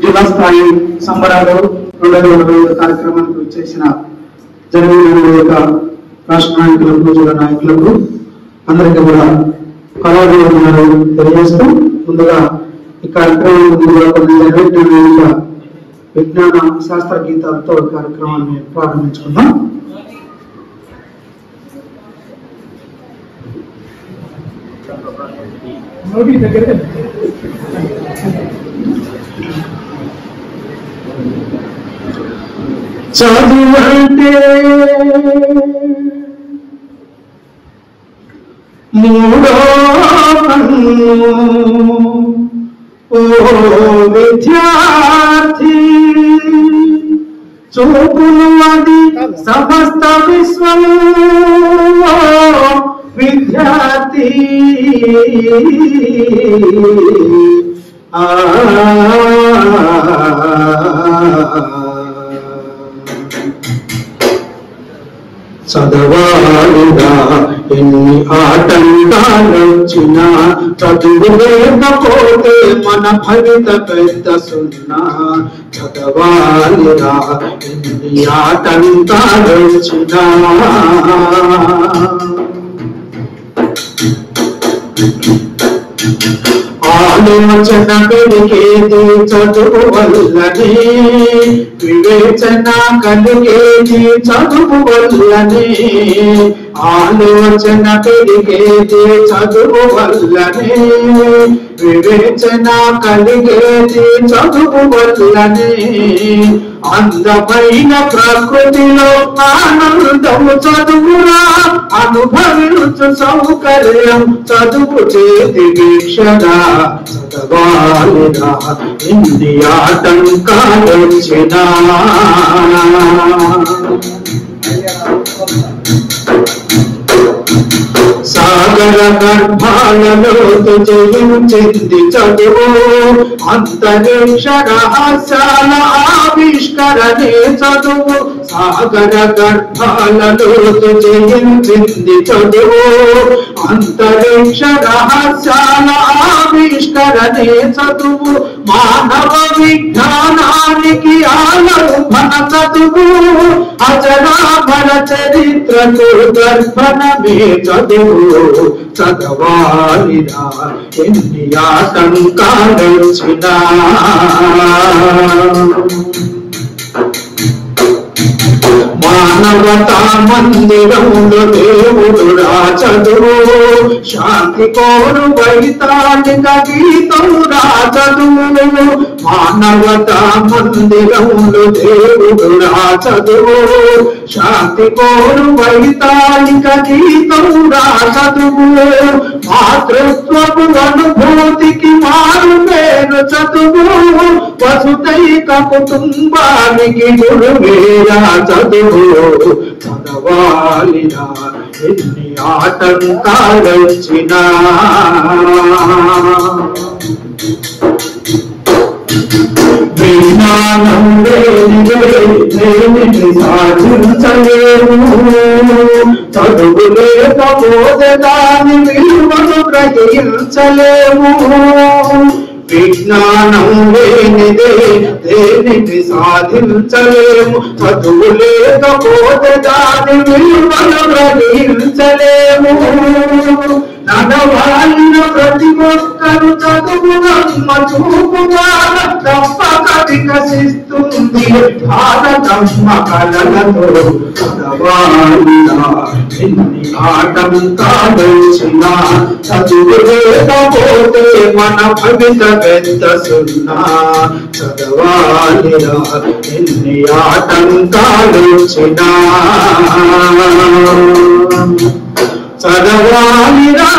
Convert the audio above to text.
జిల్లా స్థాయి సంబరాలు 2025 కార్యక్రమానికి వచ్చేసిన జనవరి యొక్క రాష్ట్ర నాయకులకు జిల్లా నాయకులకు అందరికీ కూడా కళాభివందనాలు తెలియజేస్తూ ముందుగా ఈ కార్యక్రమం ముందుగా కొన్ని విజ్ఞాన శాస్త్ర గీతాలతో కార్యక్రమాన్ని ప్రారంభించుకుందాం. చదువంటే మూడో కన్ను ఓ విద్యార్థి, చూపును అది సమస్త విశ్వము విద్యార్థి. చదవాలిగా ఎన్ని ఆటంకాలొచ్చినా, చదువు లేకపోతే మన ఫలిత పెద్ద సున్నా. చదవాలిగా ఎన్ని ఆటంకాలొచ్చినా, ఆలోచన పెరిగేది చదువు వల్లనే, వివేచన కలిగేది చదువు వల్లనే. ఆలోచన పెరిగేది చదువు వల్లనే, వివేచన కలిగేది చదువు వల్లనే. అందమైన ప్రకృతిలో ఆనందము చదువురా, అనుభవించు సౌకర్యం చదువు చేతి వీక్షగా. చదవాలిరా ఎన్ని ఆటంకాలొచ్చినా, సాగర గర్భాలలో జయించింది చదువు, అంతరిక్ష రహస్యాల ఆవిష్కరణే చదువు. సాగర గర్భాలలో జయించింది చదువు, అంతరిక్ష రహస్యాల ఆవిష్కరణే చదువు. మానవ విజ్ఞానానికి ఆలంబన చదువు, అజరామర చరిత్రకు దర్పణమే చదువు. చదవాలిరా ఎన్ని ఆటంకాలొచ్చినా, మానవతా మందిరంలో దేవుడురా చదువు. శాంతి కోరు వైతాళిక గీతమురా చదువు. మానవతా మందిరంలో దేవుడురా చదువు. శాంతి కోరు వైతాళిక గీతమురా చదువు. మాతృత్వపు అనుభూతికి మారు పేరు చదువు. వసుదైక కుటుంబానికి గురువేరా చదువు. చదవాలిరా ఎన్ని ఆటంకాలొచ్చినా, విజ్ఞానం లేనిది సాధించలేము. చదువు లేకపోతే దాని విలువను గ్రహించలేము. విజ్ఞానం లేనిదే దేనిని సాధించలేము. చదువు లేకపోతే దాని విలువను గ్రహించలేము. నడవాలిన ప్రతి ఒక్కరు చదువునమ్మ చూపుగా తప్పక వికసిస్తుంది భారతమ్మ కలలతో. చదవాలినా ఎన్ని ఆటంకాలొచ్చినా, చదువు లేకపోతే మన భవిత పెద్ద సున్నా. చదవాలిరా ఎన్ని ఆటంకాలొచ్చినా, చదవాలిరా